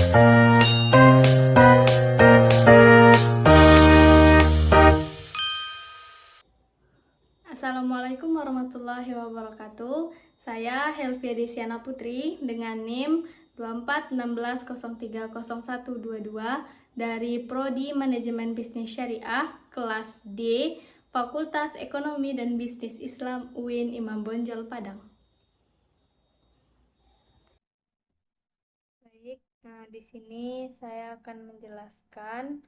Assalamualaikum warahmatullahi wabarakatuh. Saya Helvia Desiana Putri dengan NIM 2416030122 dari Prodi Manajemen Bisnis Syariah kelas D, Fakultas Ekonomi dan Bisnis Islam UIN Imam Bonjol Padang. Baik, di sini saya akan menjelaskan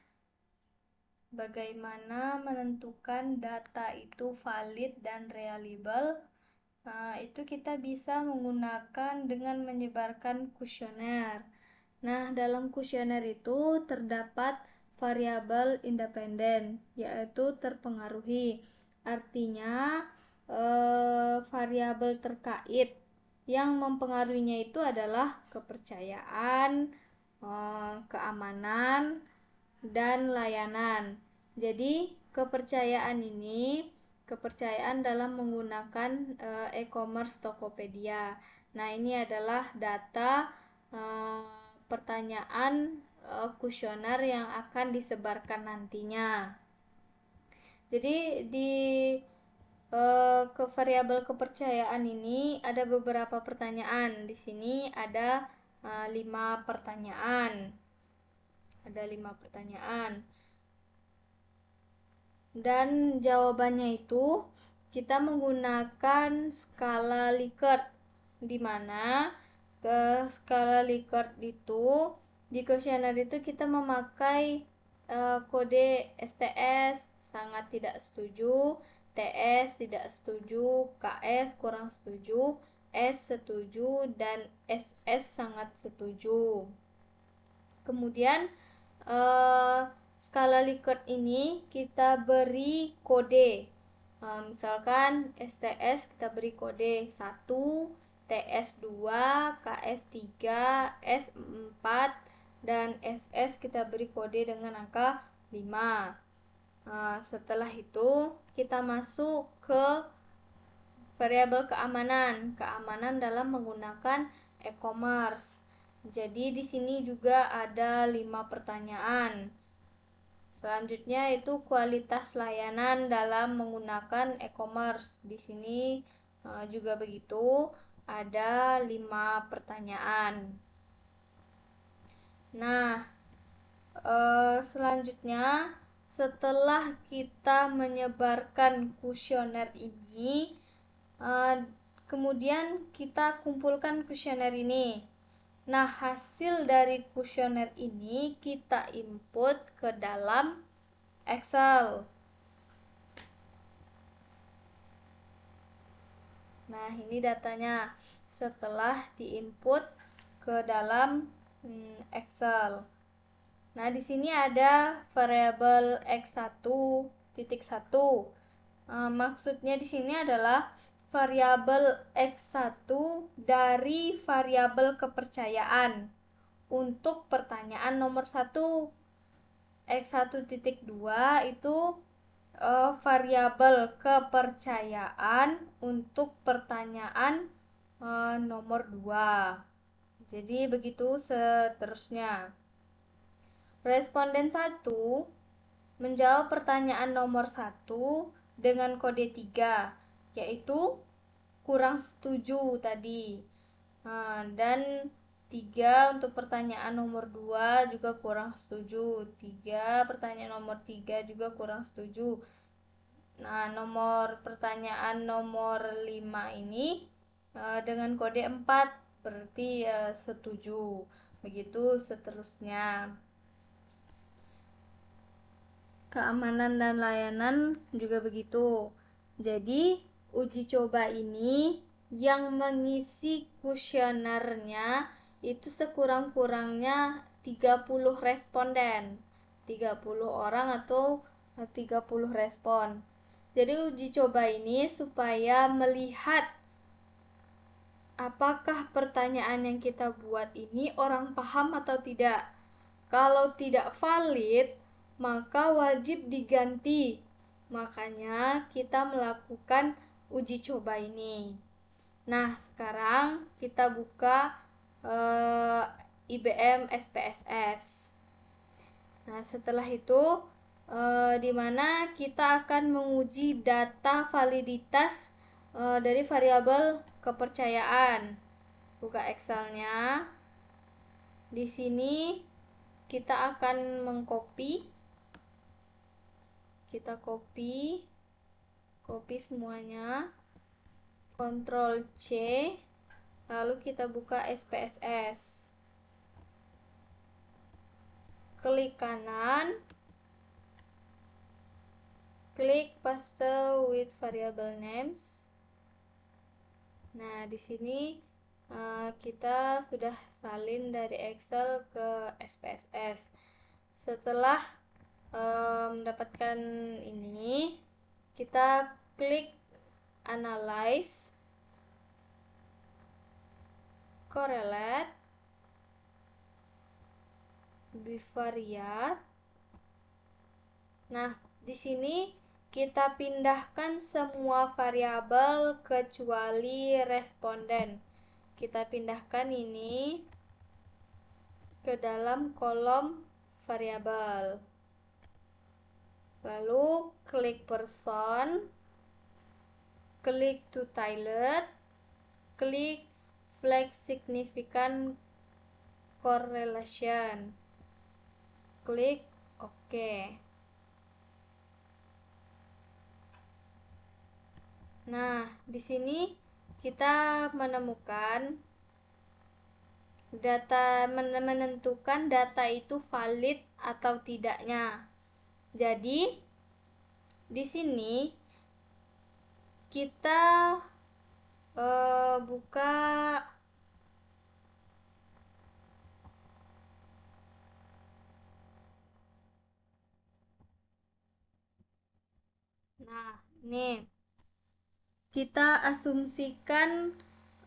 bagaimana menentukan data itu valid dan reliable. Itu kita bisa menggunakan dengan menyebarkan kuesioner. Nah, dalam kuesioner itu terdapat variabel independen, yaitu terpengaruhi. Artinya, variabel terkait yang mempengaruhinya itu adalah kepercayaan, keamanan, dan layanan. Jadi, kepercayaan dalam menggunakan e-commerce Tokopedia. Nah, ini adalah data pertanyaan kuesioner yang akan disebarkan nantinya. Jadi di ke variabel kepercayaan ini ada beberapa pertanyaan. Di sini ada 5 pertanyaan. Ada 5 pertanyaan. Dan jawabannya itu kita menggunakan skala Likert, di mana ke skala Likert itu di kuesioner itu kita memakai kode STS sangat tidak setuju, TS tidak setuju, KS kurang setuju, S setuju, dan SS sangat setuju. Kemudian skala Likert ini kita beri kode. Misalkan STS kita beri kode 1, TS 2, KS 3, S 4, dan SS kita beri kode dengan angka 5. Setelah itu kita masuk ke variabel keamanan dalam menggunakan e-commerce. Jadi di sini juga ada 5 pertanyaan. Selanjutnya itu kualitas layanan dalam menggunakan e-commerce. Di sini juga begitu, ada 5 pertanyaan. Nah, selanjutnya setelah kita menyebarkan kuesioner ini, kemudian kita kumpulkan kuesioner ini. Nah, hasil dari kuesioner ini kita input ke dalam Excel. Nah, ini datanya setelah diinput ke dalam Excel. Nah, di sini ada variabel X1.1. Maksudnya di sini adalah variabel X1 dari variabel kepercayaan untuk pertanyaan nomor 1. X1.2 itu variabel kepercayaan untuk pertanyaan nomor 2. Jadi begitu seterusnya. Responden 1 menjawab pertanyaan nomor 1 dengan kode 3, yaitu kurang setuju tadi. Dan 3 untuk pertanyaan nomor 2 juga kurang setuju. 3 pertanyaan nomor 3 juga kurang setuju. Nah, pertanyaan nomor 5 ini dengan kode 4 berarti setuju. Begitu seterusnya. Keamanan dan layanan juga begitu. Jadi, uji coba ini yang mengisi kuesionernya itu sekurang-kurangnya 30 responden. 30 orang atau 30 respon. Jadi uji coba ini supaya melihat apakah pertanyaan yang kita buat ini orang paham atau tidak. Kalau tidak valid, maka wajib diganti. Makanya kita melakukan uji coba ini. Nah, sekarang kita buka IBM SPSS. Nah, setelah itu di mana kita akan menguji data validitas dari variabel kepercayaan. Buka Excelnya. Di sini kita akan mengcopy. Kita copy semuanya. Ctrl C. Lalu kita buka SPSS. Klik kanan. Klik paste with variable names. Nah, di sini kita sudah salin dari Excel ke SPSS. Setelah mendapatkan ini, kita klik Analyze, Correlate, Bivariate. Nah, di sini kita pindahkan semua variabel kecuali responden. Kita pindahkan ini ke dalam kolom variabel. Lalu klik person, klik to tiled, klik flag significant correlation. Klik OK. Nah, di sini kita menemukan menentukan data itu valid atau tidaknya. Jadi, di sini kita buka Nah, ini kita asumsikan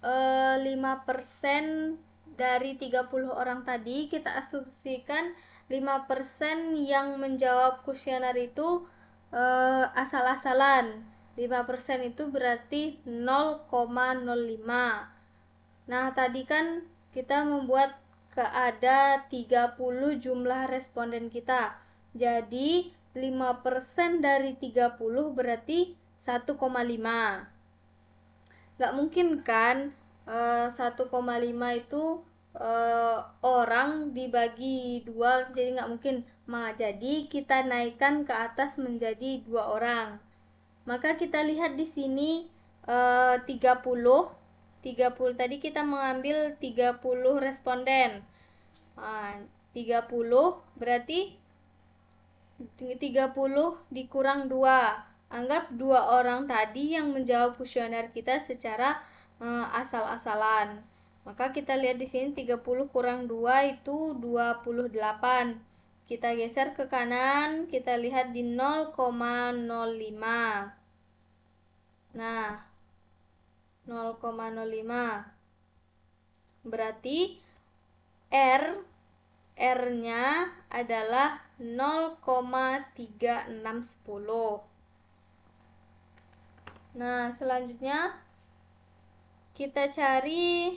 5% dari 30 orang tadi, kita asumsikan 5% yang menjawab kuesioner itu asal-asalan. 5% itu berarti 0,05. Nah, tadi kan kita membuat ada 30 jumlah responden kita. Jadi 5% dari 30 berarti 1,5. Nggak mungkin kan 1,5 itu orang dibagi 2, jadi nggak mungkin. Jadi kita naikkan ke atas menjadi 2 orang. Maka kita lihat di sini 30 tadi kita mengambil 30 responden. 30 berarti 30 dikurang 2. Anggap 2 orang tadi yang menjawab kuesioner kita secara asal-asalan. Maka kita lihat di sini 30 kurang 2 itu 28. Kita geser ke kanan, kita lihat di 0,05. Nah, 0,05. Berarti R-nya adalah 0,3610. Nah, selanjutnya kita cari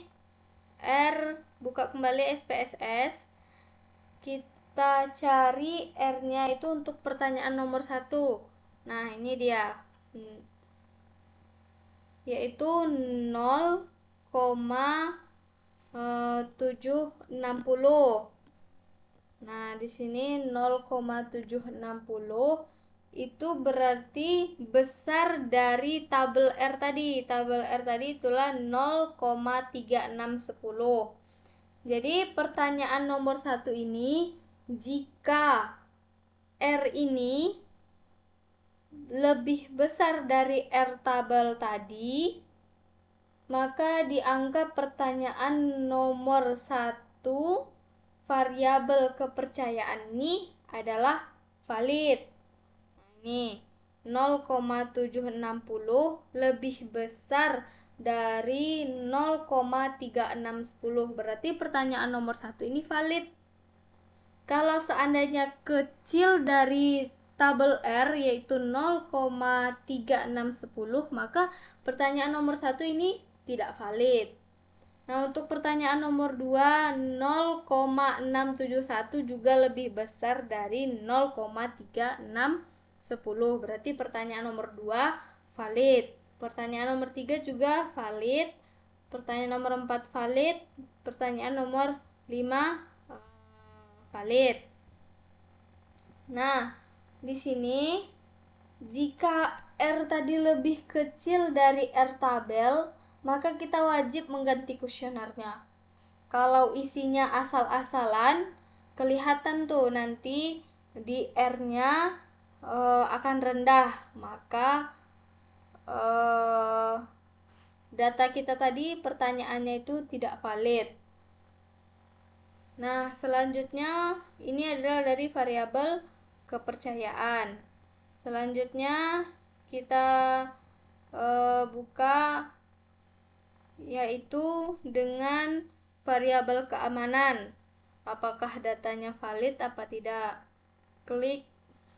R, buka kembali SPSS. Kita cari R-nya itu untuk pertanyaan nomor 1. Nah, ini dia. Yaitu 0,760. Nah, di sini 0,760 itu berarti besar dari tabel R tadi. Tabel R tadi itulah 0,3610. Jadi pertanyaan nomor 1 ini, jika R ini lebih besar dari R tabel tadi, maka dianggap pertanyaan nomor 1 variabel kepercayaan ini adalah valid. Ini 0,760 lebih besar dari 0,3610. Berarti pertanyaan nomor 1 ini valid. Kalau seandainya kecil dari tabel R yaitu 0,3610, maka pertanyaan nomor 1 ini tidak valid. Nah, untuk pertanyaan nomor 2, 0,671 juga lebih besar dari 0,3610. Berarti pertanyaan nomor 2 valid. Pertanyaan nomor 3 juga valid. Pertanyaan nomor 4 valid. Pertanyaan nomor 5 valid. Nah, di sini jika R tadi lebih kecil dari R tabel, maka kita wajib mengganti kuesionernya. Kalau isinya asal-asalan, kelihatan tuh nanti di R-nya akan rendah, maka data kita tadi pertanyaannya itu tidak valid. Nah, selanjutnya ini adalah dari variabel kepercayaan. Selanjutnya kita buka yaitu dengan variabel keamanan. Apakah datanya valid apa tidak? Klik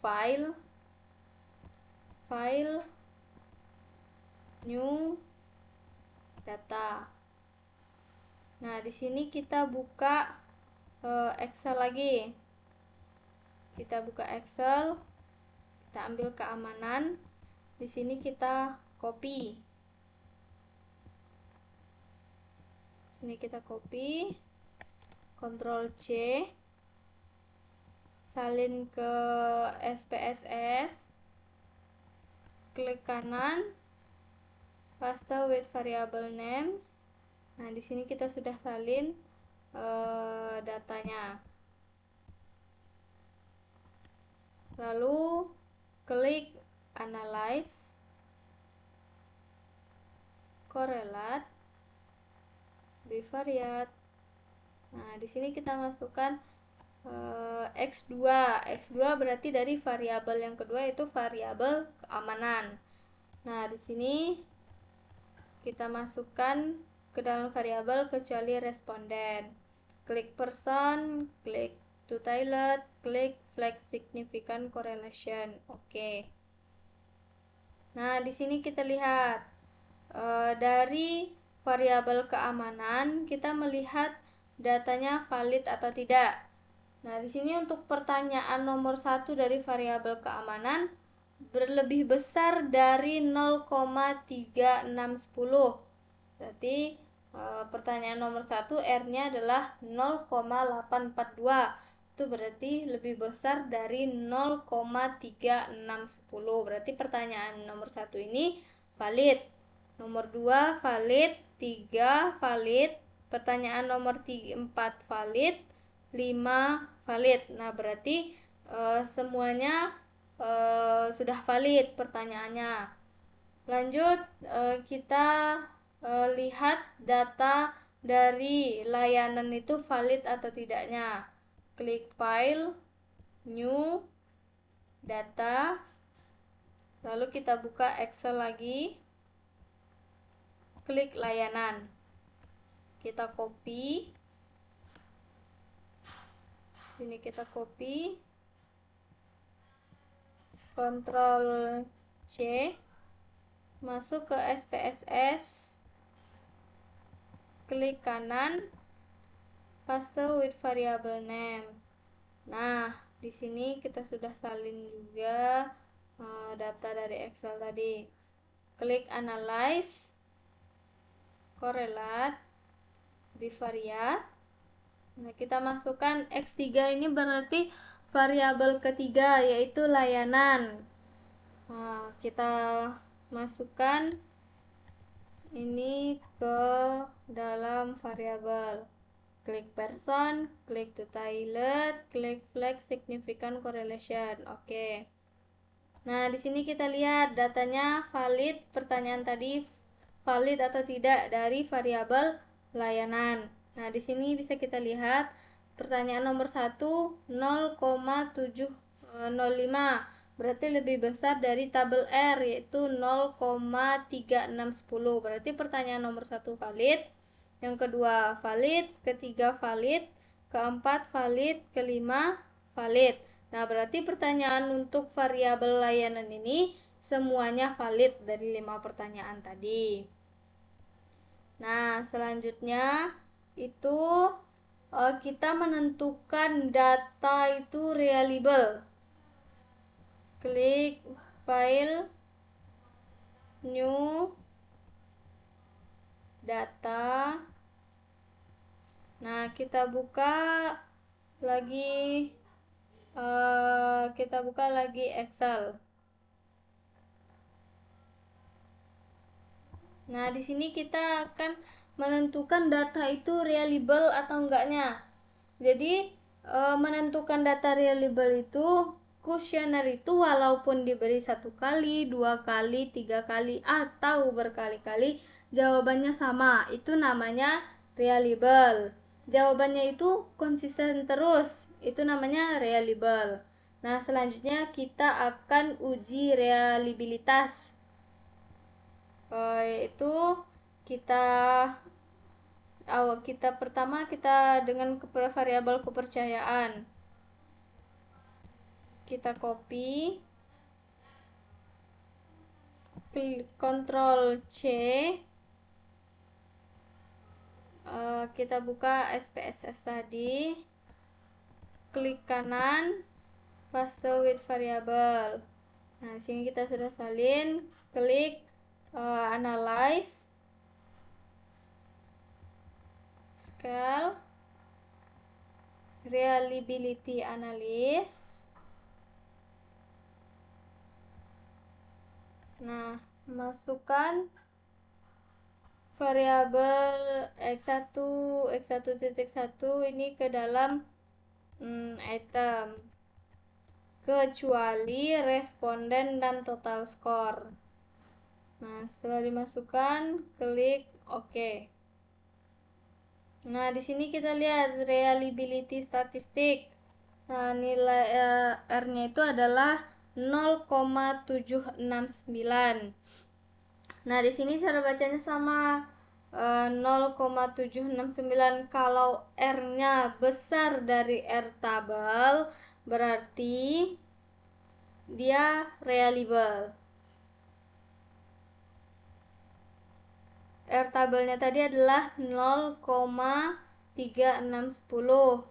file, new data. Nah, di sini kita buka Excel lagi. Kita buka Excel, kita ambil keamanan. Di sini kita copy. Sini kita copy, Ctrl C, salin ke SPSS, klik kanan, paste with variable names. Nah, di sini kita sudah salin datanya. Lalu klik analyze, correlate, bivariate. Nah, di sini kita masukkan X2. X2 berarti dari variabel yang kedua itu variabel keamanan. Nah, di sini kita masukkan ke dalam variabel kecuali responden. Klik person, klik to toilet, klik flag significant correlation. Oke. Nah, di sini kita lihat dari variabel keamanan kita melihat datanya valid atau tidak. Nah, di sini untuk pertanyaan nomor 1 dari variabel keamanan berlebih besar dari 0,3610. Berarti pertanyaan nomor 1 R-nya adalah 0,842. Itu berarti lebih besar dari 0,3610. Berarti pertanyaan nomor 1 ini valid. Nomor 2 valid, 3 valid, pertanyaan nomor 4 valid, 5 valid. Nah, berarti semuanya sudah valid pertanyaannya. Lanjut, kita lihat data dari layanan itu valid atau tidaknya. Klik file, new data, lalu kita buka Excel lagi, klik layanan, kita copy, sini kita copy, Ctrl C, masuk ke SPSS, klik kanan, paste with variable names. Nah, di sini kita sudah salin juga data dari Excel tadi. Klik analyze, correlate, bivariate. Nah, kita masukkan X3 ini berarti variabel ketiga yaitu layanan. Nah, kita masukkan ini ke dalam variabel. Klik person, klik to toilet, klik flag significant correlation. Oke. Nah, di sini kita lihat datanya valid, pertanyaan tadi valid atau tidak dari variabel layanan. Nah, di sini bisa kita lihat pertanyaan nomor 1 0,705 berarti lebih besar dari tabel R yaitu 0,3610. Berarti pertanyaan nomor 1 valid, yang kedua valid, ketiga valid, keempat valid, kelima valid. Nah, berarti pertanyaan untuk variabel layanan ini semuanya valid dari 5 pertanyaan tadi. Nah, selanjutnya itu kita menentukan data itu reliable. Klik file, new, data. Nah, kita buka lagi Excel. Nah, di sini kita akan menentukan data itu reliable atau enggaknya. Jadi, menentukan data reliable itu kuesioner itu walaupun diberi 1 kali, 2 kali, 3 kali, atau berkali-kali, jawabannya sama. Itu namanya reliable. Jawabannya itu konsisten terus. Itu namanya reliable. Nah, selanjutnya kita akan uji reliabilitas. Yaitu pertama kita dengan variabel kepercayaan. Kita copy, klik Ctrl C, kita buka SPSS tadi, klik kanan, paste with variable. Nah, sini kita sudah salin, klik analyze, scale, reliability analysis. Nah, masukkan variabel x1 x1.1 ini ke dalam item, kecuali responden dan total score. Nah, setelah dimasukkan, klik OK. Nah, di sini kita lihat reliability statistik. Nah, nilai R-nya itu adalah 0,769. Nah, di sini cara bacanya sama, 0,769. Kalau R-nya besar dari R tabel, berarti dia reliable. R tabelnya tadi adalah 0,3610.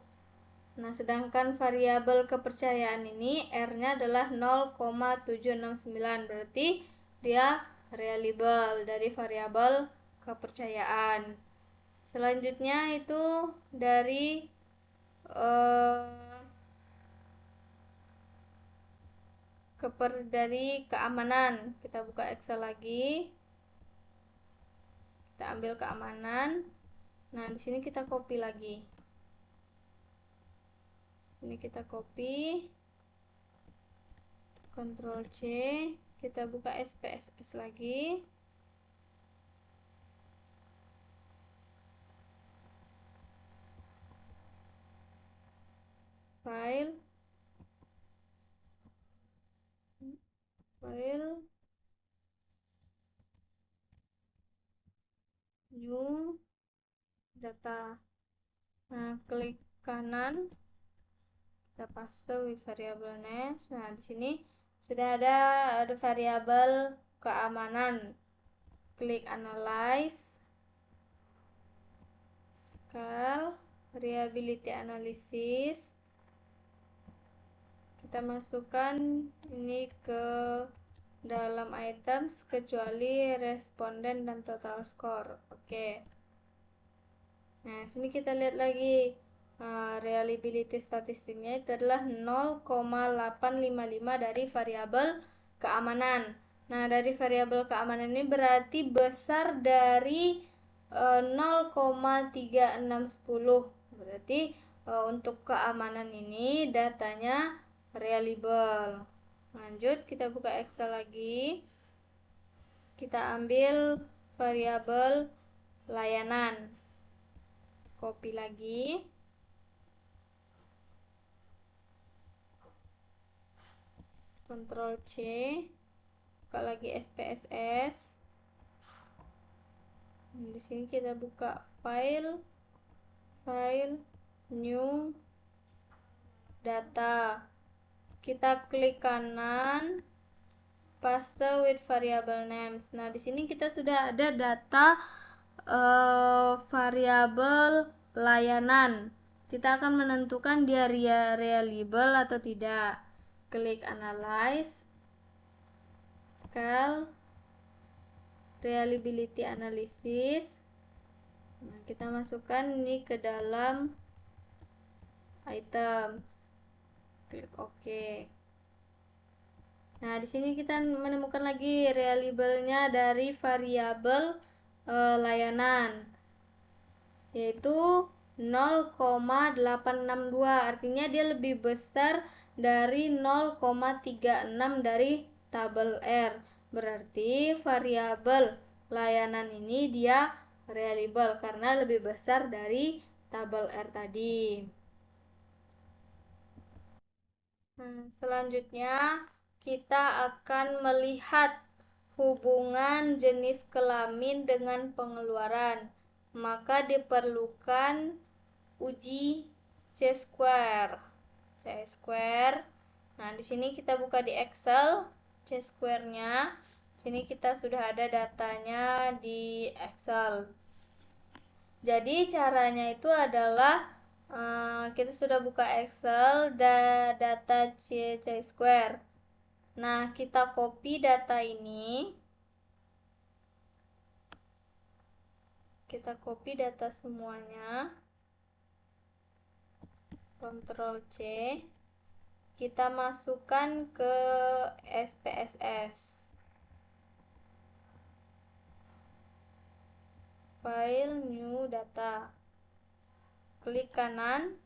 Nah, sedangkan variabel kepercayaan ini R-nya adalah 0,769. Berarti dia reliable dari variabel kepercayaan. Selanjutnya itu dari keamanan. Kita buka Excel lagi. Kita ambil keamanan. Nah, di sini kita copy lagi. Ini kita copy, Ctrl C, kita buka SPSS lagi. File, new, data. Nah, klik kanan, kita paste with variable names. Nah, di sini sudah ada variabel keamanan. Klik analyze, scale, reliability analysis. Kita masukkan ini ke dalam items kecuali responden dan total score. Oke. Nah, sini kita lihat lagi reliability statistiknya itu adalah 0,855 dari variabel keamanan. Nah, dari variabel keamanan ini berarti besar dari 0,3610. Berarti untuk keamanan ini datanya reliable. Lanjut, kita buka Excel lagi. Kita ambil variabel layanan. Copy lagi. Ctrl C. Buka lagi SPSS. Di sini kita buka file, new, data. Kita klik kanan, paste with variable names. Nah, di sini kita sudah ada data variabel layanan. Kita akan menentukan dia reliable atau tidak. Klik analyze, scale, reliability analysis. Nah, kita masukkan ini ke dalam items. Klik OK. Nah, di sini kita menemukan lagi reliable-nya dari variabel layanan, yaitu 0,862. Artinya dia lebih besar dari 0,36 dari tabel R. Berarti variabel layanan ini dia reliable karena lebih besar dari tabel R tadi. Selanjutnya kita akan melihat hubungan jenis kelamin dengan pengeluaran. Maka diperlukan uji C-square. C-square. Nah, di sini kita buka di Excel C-square-nya. Di sini kita sudah ada datanya di Excel. Jadi caranya itu adalah kita sudah buka Excel data C-square. Nah, kita copy data ini. Kita copy data semuanya. Ctrl C. Kita masukkan ke SPSS. File, new data. Klik kanan.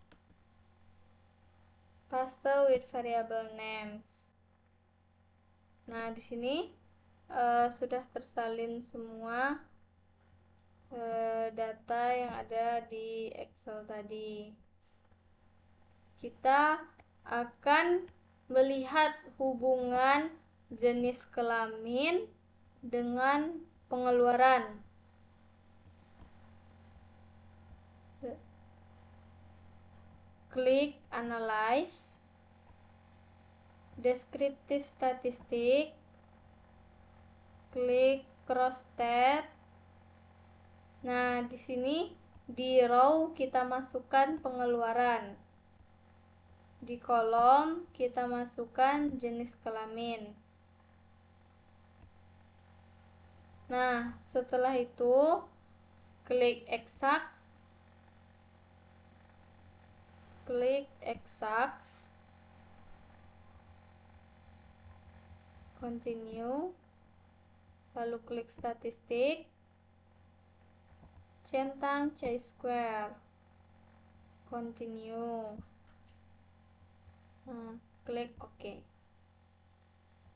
Paste with variable names. Nah, di sini sudah tersalin semua data yang ada di Excel tadi. Kita akan melihat hubungan jenis kelamin dengan pengeluaran. Klik analyze, descriptive statistik, klik cross tab. Nah, di sini di row kita masukkan pengeluaran. Di kolom kita masukkan jenis kelamin. Nah, setelah itu klik exact. Klik exact. Continue. Lalu klik statistik. Centang C-square. Continue. Nah, klik OK.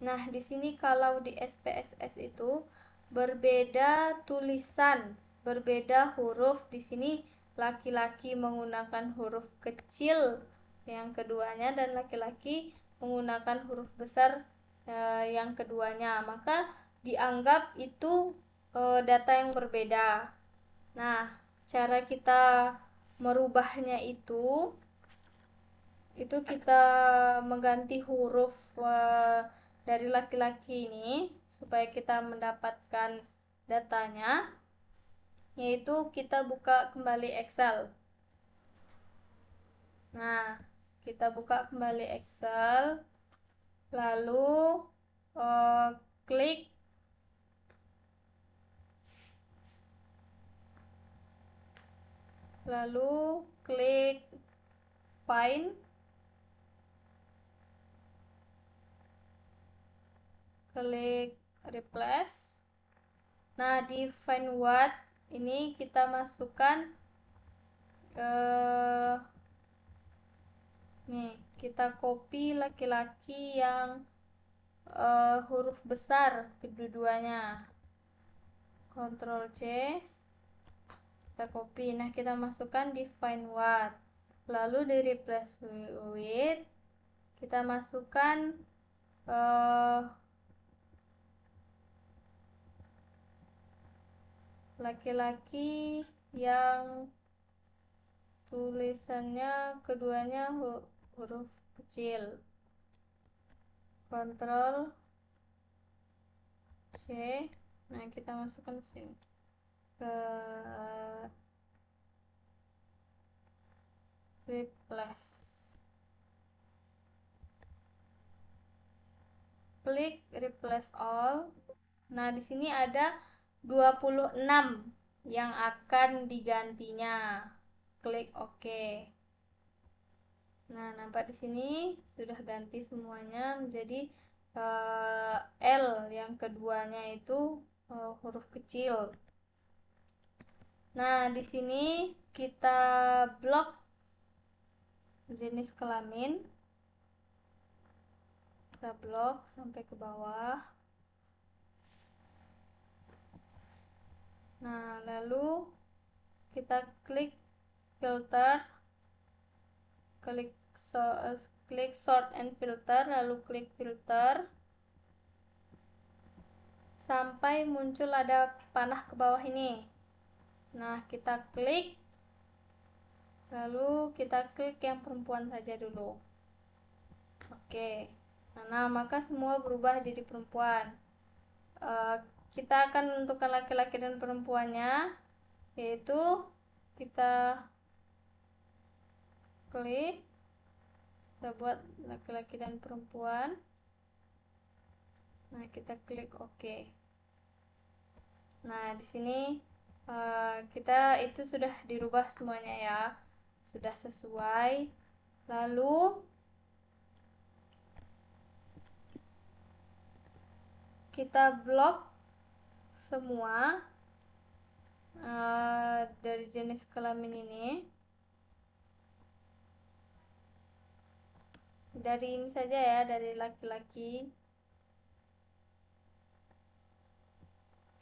Nah, di sini kalau di SPSS itu berbeda tulisan, berbeda huruf. Di sini laki-laki menggunakan huruf kecil yang keduanya dan laki-laki menggunakan huruf besar yang keduanya. Maka dianggap itu data yang berbeda. Nah, cara kita merubahnya itu kita mengganti huruf dari laki-laki ini supaya kita mendapatkan datanya, yaitu kita buka kembali Excel. Nah, kita buka kembali Excel, lalu klik find, klik replace. Nah, di find what ini kita masukkan nih, kita copy laki-laki yang huruf besar kedua-duanya. Ctrl C. Kita copy. Nah, kita masukkan di find what. Lalu di replace with kita masukkan laki-laki yang tulisannya keduanya huruf kecil. Ctrl C. Nah, kita masukkan ke sini. replace. Klik replace all. Nah, di sini ada 26 yang akan digantinya. Klik OK. Nah, nampak di sini sudah ganti semuanya menjadi L yang keduanya itu huruf kecil. Nah, di sini kita blok jenis kelamin. Kita blok sampai ke bawah. Nah, lalu kita klik filter, klik sort and filter, lalu klik filter sampai muncul ada panah ke bawah ini. Nah, kita klik, lalu kita klik yang perempuan saja dulu. Oke. Nah, maka semua berubah jadi perempuan. Kita akan menentukan laki-laki dan perempuannya, yaitu kita klik, kita buat laki-laki dan perempuan. Nah, kita klik OK. Nah, di sini kita itu sudah dirubah semuanya ya, sudah sesuai. Lalu kita blok semua dari jenis kelamin ini. Dari ini saja ya, dari laki-laki.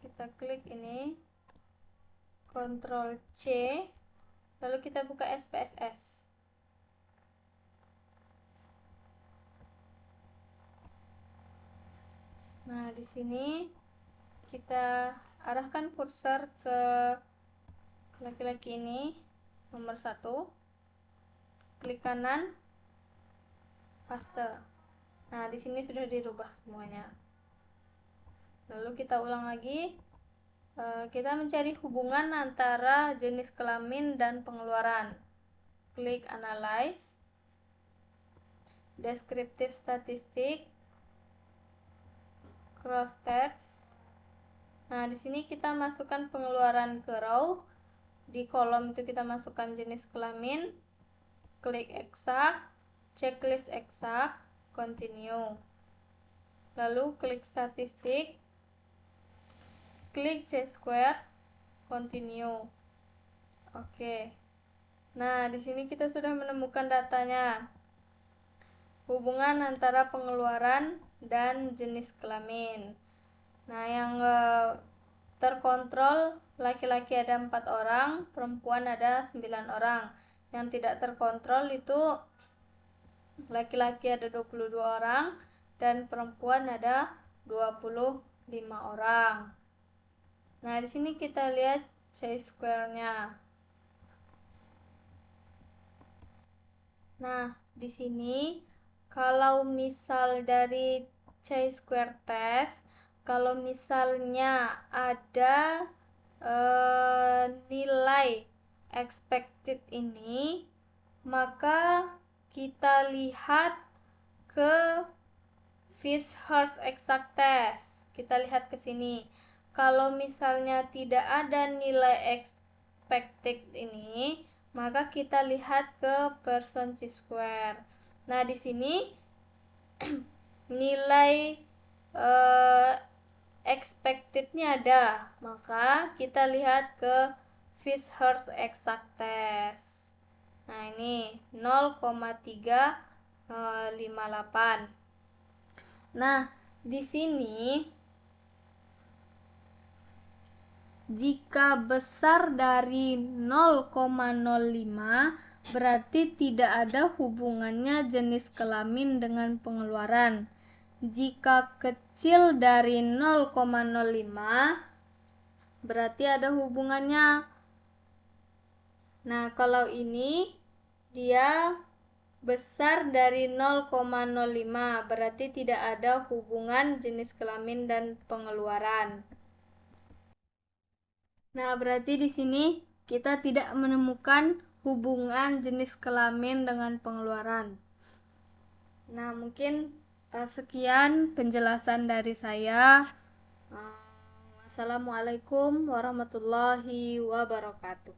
Kita klik ini, Ctrl C, lalu kita buka SPSS. Nah, di sini kita arahkan kursor ke laki-laki ini, nomor 1, klik kanan, paste. Nah, di sini sudah dirubah semuanya. Lalu kita ulang lagi. Kita mencari hubungan antara jenis kelamin dan pengeluaran. Klik analyze, descriptive statistik, cross tabs. Nah, di sini kita masukkan pengeluaran ke row. Di kolom itu kita masukkan jenis kelamin. Klik exact, checklist exact, continue. Lalu klik statistik, klik C-square, continue. Oke. Nah, di sini kita sudah menemukan datanya. Hubungan antara pengeluaran dan jenis kelamin. Nah, yang terkontrol laki-laki ada 4 orang, perempuan ada 9 orang. Yang tidak terkontrol itu laki-laki ada 22 orang dan perempuan ada 25 orang. Nah, di sini kita lihat C-square-nya. Nah, di sini kalau misal dari C-square test, kalau misalnya ada nilai expected ini, maka kita lihat ke Fish-Hurst exact test. Kita lihat ke sini. Kalau misalnya tidak ada nilai expected ini, maka kita lihat ke Pearson chi-square. Nah, di sini nilai expected-nya ada, maka kita lihat ke Fish-Hurst exact test. Nah, ini 0,358. Nah, di sini jika besar dari 0,05 berarti tidak ada hubungannya jenis kelamin dengan pengeluaran. Jika kecil dari 0,05 berarti ada hubungannya. Nah, kalau ini dia besar dari 0,05 berarti tidak ada hubungan jenis kelamin dan pengeluaran. Nah, berarti di sini kita tidak menemukan hubungan jenis kelamin dengan pengeluaran. Nah, mungkin sekian penjelasan dari saya. Wassalamualaikum warahmatullahi wabarakatuh.